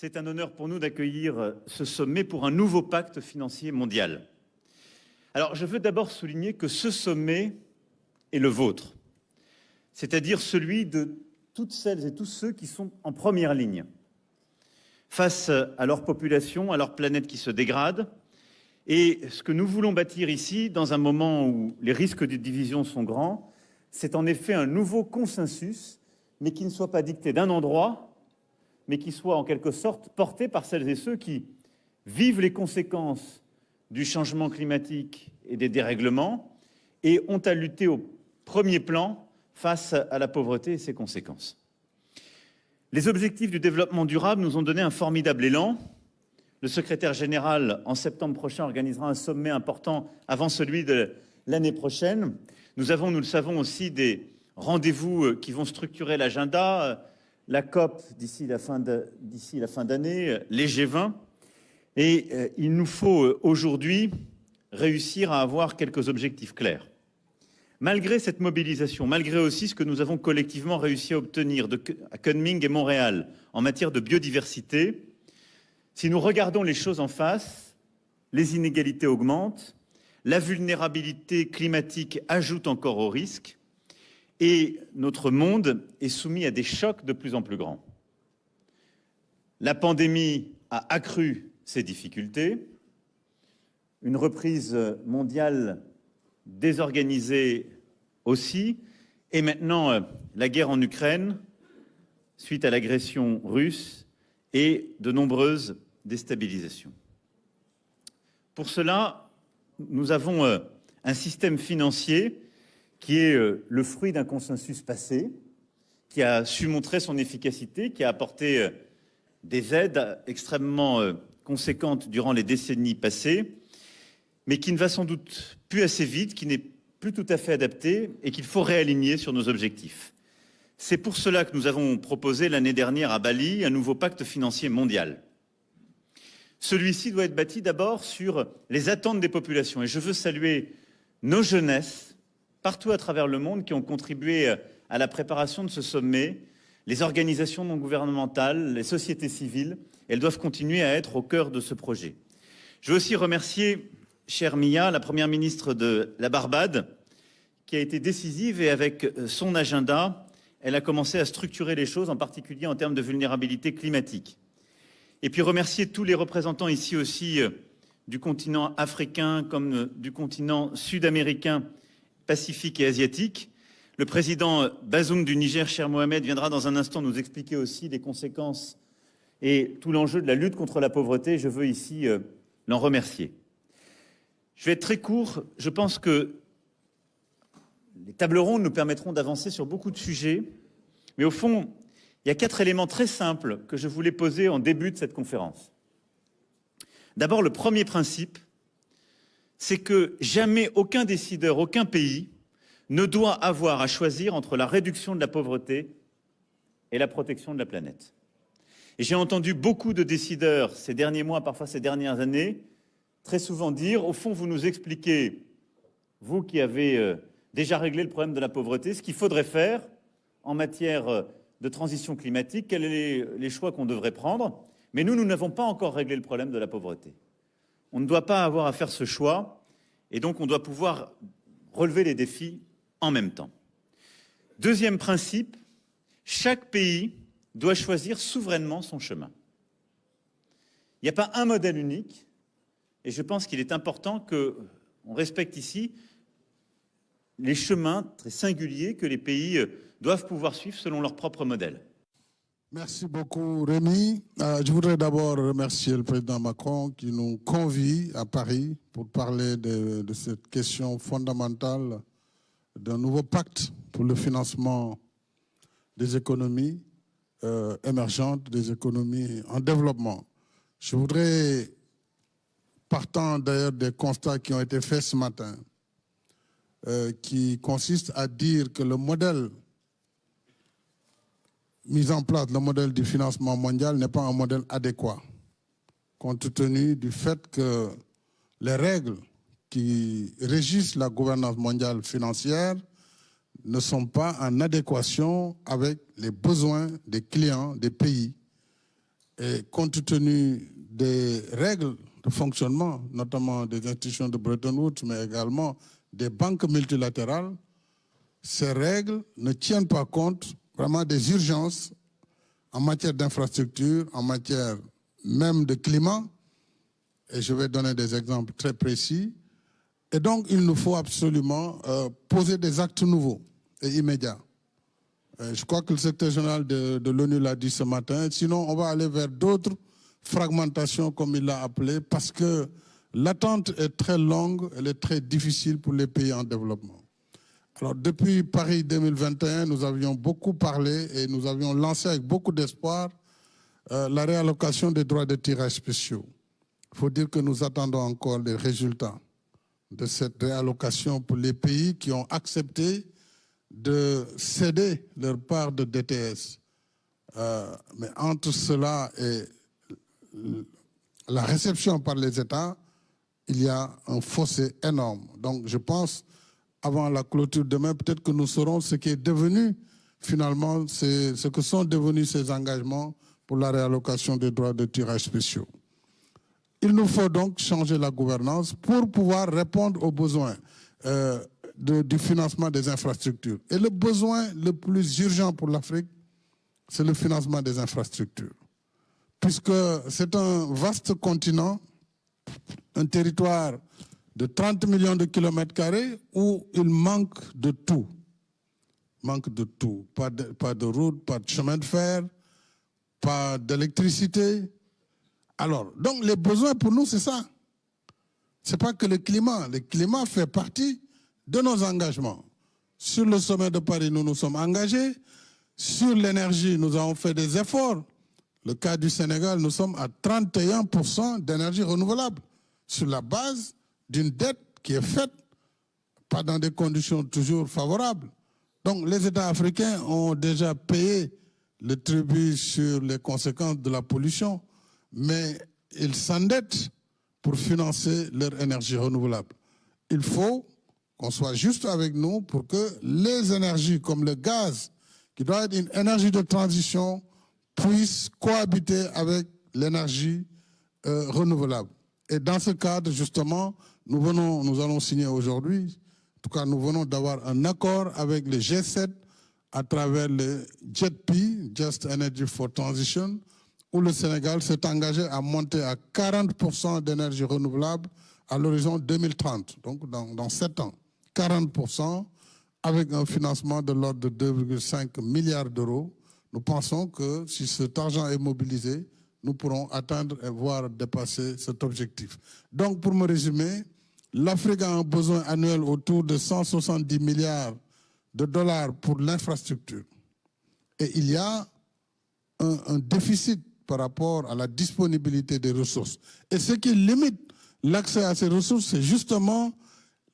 C'est un honneur pour nous d'accueillir ce sommet pour un nouveau pacte financier mondial. Alors, je veux d'abord souligner que ce sommet est le vôtre, c'est-à-dire celui de toutes celles et tous ceux qui sont en première ligne face à leur population, à leur planète qui se dégrade. Et ce que nous voulons bâtir ici, dans un moment où les risques de division sont grands, c'est en effet un nouveau consensus, mais qui ne soit pas dicté d'un endroit, mais qui soit en quelque sorte porté par celles et ceux qui vivent les conséquences du changement climatique et des dérèglements et ont à lutter au premier plan face à la pauvreté et ses conséquences. Les objectifs du développement durable nous ont donné un formidable élan. Le secrétaire général, en septembre prochain, organisera un sommet important avant celui de l'année prochaine. Nous avons, nous le savons aussi, des rendez-vous qui vont structurer l'agenda, la COP d'ici la fin d'année, les G20. Et il nous faut aujourd'hui réussir à avoir quelques objectifs clairs. Malgré cette mobilisation, malgré aussi ce que nous avons collectivement réussi à obtenir à Kunming et Montréal en matière de biodiversité, si nous regardons les choses en face, les inégalités augmentent, la vulnérabilité climatique ajoute encore au risque et notre monde est soumis à des chocs de plus en plus grands. La pandémie a accru ces difficultés, une reprise mondiale désorganisée aussi, et maintenant la guerre en Ukraine, suite à l'agression russe, et de nombreuses déstabilisations. Pour cela, nous avons un système financier qui est le fruit d'un consensus passé, qui a su montrer son efficacité, qui a apporté des aides extrêmement conséquentes durant les décennies passées, mais qui ne va sans doute plus assez vite, qui n'est plus tout à fait adapté et qu'il faut réaligner sur nos objectifs. C'est pour cela que nous avons proposé l'année dernière à Bali un nouveau pacte financier mondial. Celui-ci doit être bâti d'abord sur les attentes des populations. Et je veux saluer nos jeunesses partout à travers le monde qui ont contribué à la préparation de ce sommet, les organisations non gouvernementales, les sociétés civiles. Elles doivent continuer à être au cœur de ce projet. Je veux aussi remercier chère Mia, la première ministre de la Barbade, qui a été décisive et avec son agenda, elle a commencé à structurer les choses, en particulier en termes de vulnérabilité climatique. Et puis remercier tous les représentants ici aussi du continent africain comme du continent sud-américain, pacifique et asiatique. Le président Bazoum du Niger, cher Mohamed, viendra dans un instant nous expliquer aussi les conséquences et tout l'enjeu de la lutte contre la pauvreté. Je veux ici l'en remercier. Je vais être très court. Je pense que les tables rondes nous permettront d'avancer sur beaucoup de sujets. Mais au fond, il y a 4 éléments très simples que je voulais poser en début de cette conférence. D'abord, le premier principe, c'est que jamais aucun décideur, aucun pays ne doit avoir à choisir entre la réduction de la pauvreté et la protection de la planète. Et j'ai entendu beaucoup de décideurs ces derniers mois, parfois ces dernières années, très souvent dire, au fond, vous nous expliquez, vous qui avez déjà réglé le problème de la pauvreté, ce qu'il faudrait faire en matière de transition climatique, quels sont les choix qu'on devrait prendre, mais nous n'avons pas encore réglé le problème de la pauvreté. On ne doit pas avoir à faire ce choix, et donc on doit pouvoir relever les défis en même temps. Deuxième principe, chaque pays doit choisir souverainement son chemin. Il n'y a pas un modèle unique, et je pense qu'il est important qu'on respecte ici les chemins très singuliers que les pays doivent pouvoir suivre selon leur propre modèle. Merci beaucoup, Rémi. Je voudrais d'abord remercier le président Macron qui nous convie à Paris pour parler de cette question fondamentale d'un nouveau pacte pour le financement des économies émergentes, des économies en développement. Je voudrais, partant d'ailleurs des constats qui ont été faits ce matin, qui consiste à dire que le modèle mis en place, le modèle du financement mondial n'est pas un modèle adéquat, compte tenu du fait que les règles qui régissent la gouvernance mondiale financière ne sont pas en adéquation avec les besoins des clients des pays Et compte tenu des règles de fonctionnement, notamment des institutions de Bretton Woods, mais également des banques multilatérales, ces règles ne tiennent pas compte vraiment des urgences en matière d'infrastructure, en matière même de climat. Et je vais donner des exemples très précis. Et donc, il nous faut absolument poser des actes nouveaux et immédiats. Je crois que le secrétaire général de l'ONU l'a dit ce matin. Sinon, on va aller vers d'autres fragmentations, comme il l'a appelé, parce que l'attente est très longue, elle est très difficile pour les pays en développement. Alors, depuis Paris 2021, nous avions beaucoup parlé et nous avions lancé avec beaucoup d'espoir la réallocation des droits de tirage spéciaux. Il faut dire que nous attendons encore les résultats de cette réallocation pour les pays qui ont accepté de céder leur part de DTS. Mais entre cela et la réception par les États, il y a un fossé énorme. Donc je pense, avant la clôture demain, peut-être que nous saurons ce qui est devenu finalement, ce que sont devenus ces engagements pour la réallocation des droits de tirage spéciaux. Il nous faut donc changer la gouvernance pour pouvoir répondre aux besoins du financement des infrastructures. Et le besoin le plus urgent pour l'Afrique, c'est le financement des infrastructures. Puisque c'est un vaste continent, un territoire de 30 millions de kilomètres carrés où il manque de tout. Manque de tout. Pas de route, pas de chemin de fer, pas d'électricité. Alors, donc les besoins pour nous, c'est ça. Ce n'est pas que le climat. Le climat fait partie de nos engagements. Sur le sommet de Paris, nous nous sommes engagés. Sur l'énergie, nous avons fait des efforts. Le cas du Sénégal, nous sommes à 31% d'énergie renouvelable sur la base d'une dette qui est faite, pas dans des conditions toujours favorables. Donc les États africains ont déjà payé le tribut sur les conséquences de la pollution, mais ils s'endettent pour financer leur énergie renouvelable. Il faut qu'on soit juste avec nous pour que les énergies comme le gaz, qui doit être une énergie de transition, puissent cohabiter avec l'énergie renouvelable. Et dans ce cadre, justement, nous allons signer aujourd'hui, en tout cas nous venons d'avoir un accord avec le G7 à travers le JETP, Just Energy for Transition, où le Sénégal s'est engagé à monter à 40% d'énergie renouvelable à l'horizon 2030, donc dans 7 ans. 40% avec un financement de l'ordre de 2,5 milliards d'euros. Nous pensons que si cet argent est mobilisé, nous pourrons atteindre et voire dépasser cet objectif. Donc, pour me résumer, l'Afrique a un besoin annuel autour de 170 milliards de dollars pour l'infrastructure. Et il y a un déficit par rapport à la disponibilité des ressources. Et ce qui limite l'accès à ces ressources, c'est justement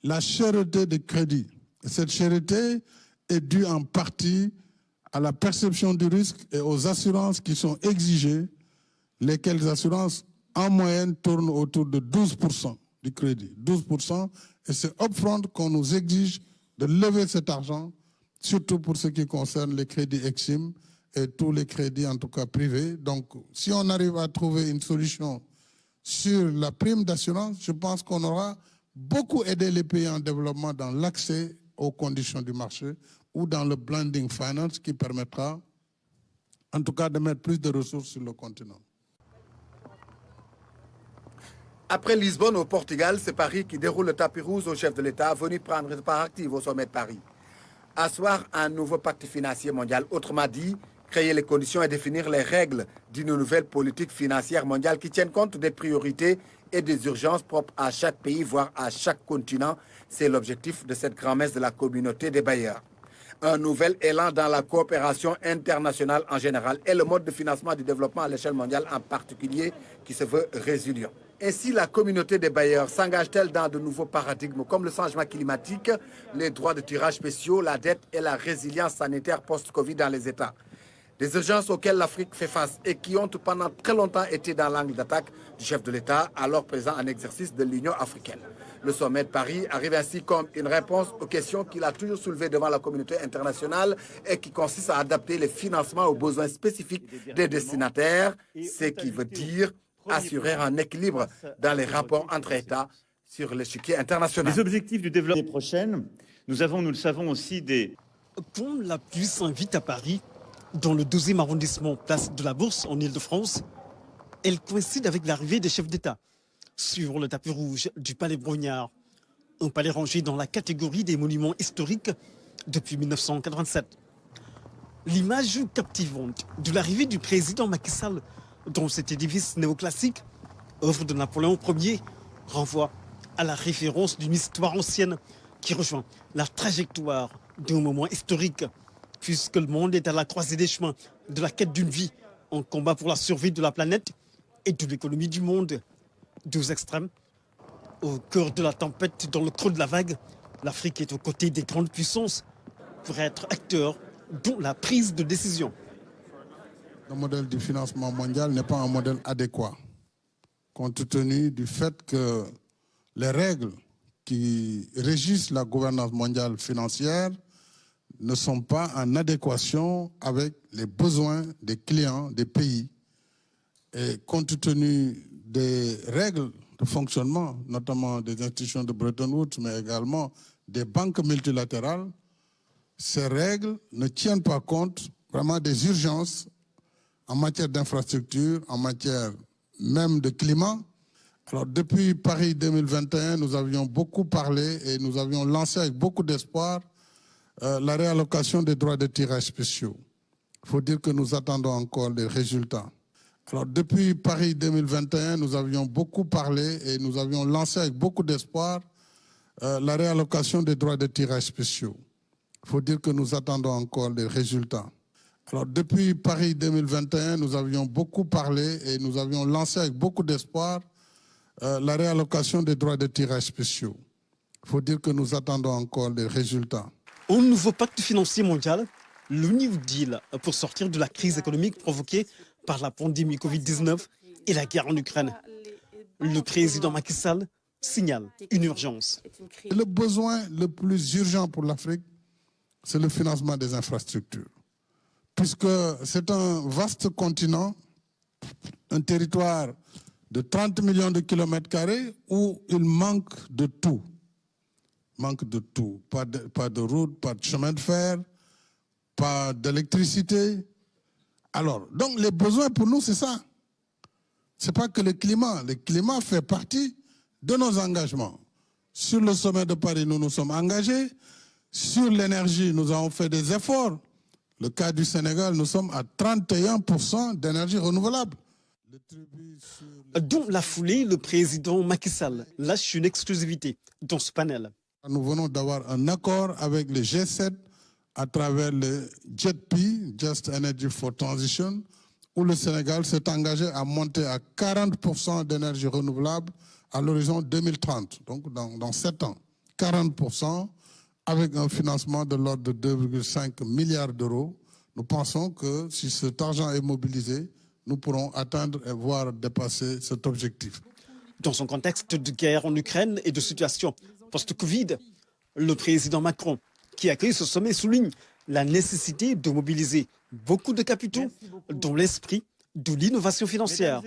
la cherté de crédit. Et cette cherté est due en partie à la perception du risque et aux assurances qui sont exigées, lesquelles assurances, en moyenne, tournent autour de 12% du crédit. 12%, et c'est upfront qu'on nous exige de lever cet argent, surtout pour ce qui concerne les crédits EXIM et tous les crédits, en tout cas privés. Donc, si on arrive à trouver une solution sur la prime d'assurance, je pense qu'on aura beaucoup aidé les pays en développement dans l'accès aux conditions du marché ou dans le blending finance qui permettra, en tout cas, de mettre plus de ressources sur le continent. Après Lisbonne au Portugal, c'est Paris qui déroule le tapis rouge au chef de l'État venu prendre part active au sommet de Paris. Asseoir un nouveau pacte financier mondial, autrement dit, créer les conditions et définir les règles d'une nouvelle politique financière mondiale qui tienne compte des priorités et des urgences propres à chaque pays, voire à chaque continent. C'est l'objectif de cette grand-messe de la communauté des bailleurs. Un nouvel élan dans la coopération internationale en général et le mode de financement du développement à l'échelle mondiale en particulier qui se veut résilient. Ainsi, la communauté des bailleurs s'engage-t-elle dans de nouveaux paradigmes comme le changement climatique, les droits de tirage spéciaux, la dette et la résilience sanitaire post-Covid dans les États? Des urgences auxquelles l'Afrique fait face et qui ont pendant très longtemps été dans l'angle d'attaque du chef de l'État, alors président en exercice de l'Union africaine. Le sommet de Paris arrive ainsi comme une réponse aux questions qu'il a toujours soulevées devant la communauté internationale et qui consiste à adapter les financements aux besoins spécifiques des destinataires, ce qui veut dire assurer un équilibre dans les rapports entre États sur l'échiquier international. Les objectifs du développement prochaine, nous avons, nous le savons aussi, des... Quand la pluie s'invite à Paris, dans le 12e arrondissement, place de la Bourse, en Ile-de-France, elle coïncide avec l'arrivée des chefs d'État sur le tapis rouge du Palais Brongniart, un palais rangé dans la catégorie des monuments historiques depuis 1987. L'image captivante de l'arrivée du président Macky Sall dans cet édifice néoclassique, œuvre de Napoléon Ier, renvoie à la référence d'une histoire ancienne qui rejoint la trajectoire d'un moment historique, puisque le monde est à la croisée des chemins de la quête d'une vie en combat pour la survie de la planète et de l'économie du monde. Deux extrêmes, au cœur de la tempête, dans le creux de la vague, l'Afrique est aux côtés des grandes puissances pour être acteur dans la prise de décision. Le modèle du financement mondial n'est pas un modèle adéquat, compte tenu du fait que les règles qui régissent la gouvernance mondiale financière ne sont pas en adéquation avec les besoins des clients des pays. Et compte tenu des règles de fonctionnement, notamment des institutions de Bretton Woods, mais également des banques multilatérales, ces règles ne tiennent pas compte vraiment des urgences en matière d'infrastructure, en matière même de climat. Alors depuis Paris 2021, nous avions beaucoup parlé et nous avions lancé avec beaucoup d'espoir la réallocation des droits de tirage spéciaux. Il faut dire que nous attendons encore les résultats. Alors depuis Paris 2021, nous avions beaucoup parlé et nous avions lancé avec beaucoup d'espoir la réallocation des droits de tirage spéciaux. Il faut dire que nous attendons encore les résultats. Alors depuis Paris 2021, nous avions beaucoup parlé et nous avions lancé avec beaucoup d'espoir la réallocation des droits de tirage spéciaux. Il faut dire que nous attendons encore les résultats. Un nouveau pacte financier mondial, le New Deal, pour sortir de la crise économique provoquée par la pandémie Covid-19 et la guerre en Ukraine. Le président Macky Sall signale une urgence. Le besoin le plus urgent pour l'Afrique, c'est le financement des infrastructures. Puisque c'est un vaste continent, un territoire de 30 millions de kilomètres carrés où il manque de tout. Manque de tout. Pas de route, pas de chemin de fer, pas d'électricité. Alors, donc les besoins pour nous, c'est ça. Ce n'est pas que le climat. Le climat fait partie de nos engagements. Sur le sommet de Paris, nous nous sommes engagés. Sur l'énergie, nous avons fait des efforts. Le cas du Sénégal, nous sommes à 31% d'énergie renouvelable. Dans la foulée, le président Macky Sall lâche une exclusivité dans ce panel. Nous venons d'avoir un accord avec le G7 à travers le JETP, Just Energy for Transition, où le Sénégal s'est engagé à monter à 40% d'énergie renouvelable à l'horizon 2030, donc dans 7 ans. 40% avec un financement de l'ordre de 2,5 milliards d'euros. Nous pensons que si cet argent est mobilisé, nous pourrons atteindre et voire dépasser cet objectif. Dans son contexte de guerre en Ukraine et de situation post-Covid, le président Macron, qui accueille ce sommet, souligne la nécessité de mobiliser beaucoup de capitaux dans l'esprit de l'innovation financière.